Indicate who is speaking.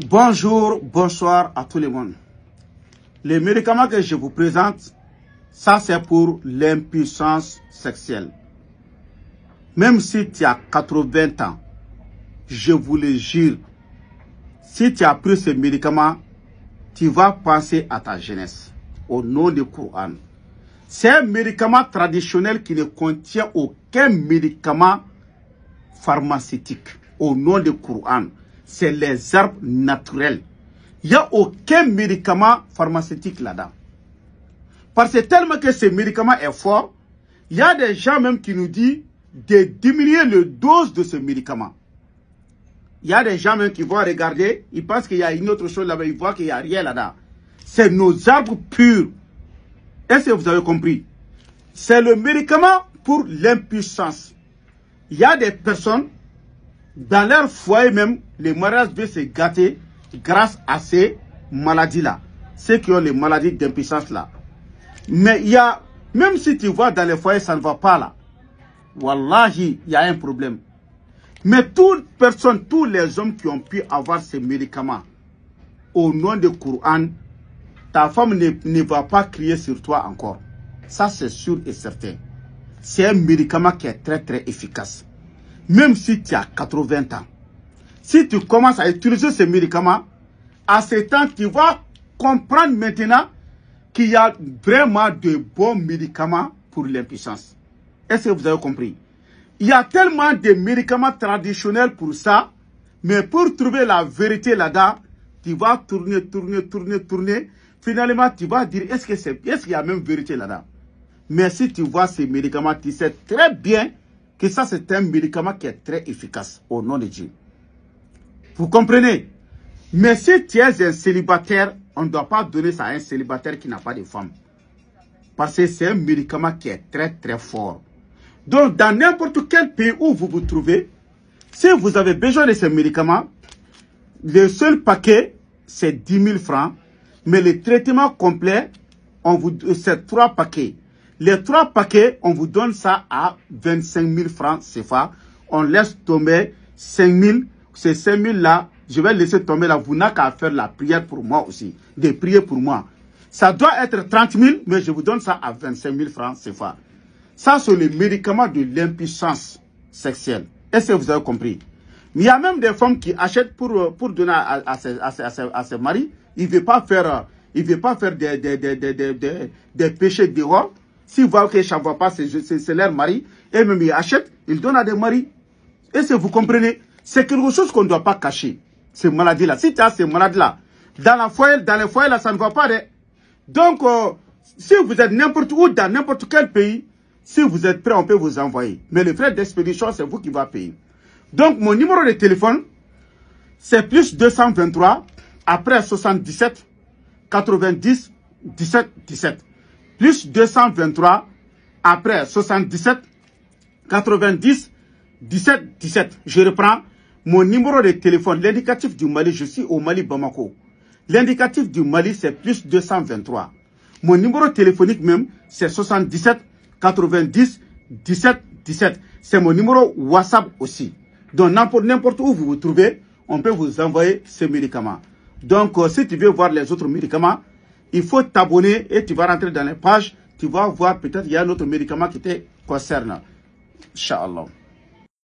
Speaker 1: Bonjour, bonsoir à tout le monde. Les médicaments que je vous présente, ça c'est pour l'impuissance sexuelle. Même si tu as 80 ans, je vous le jure, si tu as pris ce médicament, tu vas penser à ta jeunesse, au nom du Coran. C'est un médicament traditionnel qui ne contient aucun médicament pharmaceutique, au nom du Coran. C'est les herbes naturelles. Il n'y a aucun médicament pharmaceutique là-dedans. Parce que tellement que ce médicament est fort, il y a des gens même qui nous disent de diminuer le dose de ce médicament. Il y a des gens même qui vont regarder, ils pensent qu'il y a une autre chose là-bas, ils voient qu'il n'y a rien là-dedans. C'est nos arbres purs. Est-ce que vous avez compris? C'est le médicament pour l'impuissance. Il y a des personnes, dans leur foyer même, les mariages veulent se gâter grâce à ces maladies-là. Ceux qui ont les maladies d'impuissance là. Mais il y a, même si tu vois dans les foyers, ça ne va pas là. Wallahi, il y a un problème. Mais toute personne, tous les hommes qui ont pu avoir ces médicaments, au nom du Coran, ta femme ne va pas crier sur toi encore. Ça, c'est sûr et certain. C'est un médicament qui est très, très efficace. Même si tu as 80 ans. Si tu commences à utiliser ces médicaments, à ce temps, tu vas comprendre maintenant qu'il y a vraiment de bons médicaments pour l'impuissance. Est-ce que vous avez compris? Il y a tellement de médicaments traditionnels pour ça, mais pour trouver la vérité là-dedans, tu vas tourner. Finalement, tu vas dire, est-ce qu'il y a même vérité là-dedans? Mais si tu vois ces médicaments, tu sais très bien que ça, c'est un médicament qui est très efficace, au nom de Dieu. Vous comprenez? Mais si tu es un célibataire, on ne doit pas donner ça à un célibataire qui n'a pas de femme. Parce que c'est un médicament qui est très, très fort. Donc, dans n'importe quel pays où vous vous trouvez, si vous avez besoin de ces médicaments, le seul paquet, c'est 10 000 francs. Mais le traitement complet, c'est 3 paquets. Les 3 paquets, on vous donne ça à 25 000 francs CFA. On laisse tomber 5 000. Ces 5 000 là, je vais laisser tomber là. Vous n'avez qu'à faire la prière pour moi aussi. De prier pour moi. Ça doit être 30 000, mais je vous donne ça à 25 000 francs CFA. Ça, c'est le médicament de l'impuissance sexuelle. Est-ce que vous avez compris? Mais il y a même des femmes qui achètent pour donner à ses maris. Il ne veut pas faire, des péchés dehors. S'ils voient que ça ne va pas, c'est leur mari. Et même ils achètent, ils donnent à des maris. Est-ce que vous comprenez? C'est quelque chose qu'on ne doit pas cacher. Ces maladies-là. Si tu as ces maladies-là, dans les foyers, là, ça ne va pas. Donc, si vous êtes n'importe où, dans n'importe quel pays, si vous êtes prêt, on peut vous envoyer. Mais le frais d'expédition, c'est vous qui va payer. Donc, mon numéro de téléphone, c'est plus 223, après 77, 90, 17, 17. Plus 223, après 77, 90, 17, 17. Je reprends mon numéro de téléphone. L'indicatif du Mali, je suis au Mali Bamako. L'indicatif du Mali, c'est plus 223. Mon numéro téléphonique même, c'est 77, 90, 17, 17. C'est mon numéro WhatsApp aussi. Donc, n'importe où vous vous trouvez, on peut vous envoyer ces médicaments. Donc, si tu veux voir les autres médicaments, il faut t'abonner et tu vas rentrer dans les pages. Tu vas voir peut-être il y a un autre médicament qui te concerne. Inch'Allah.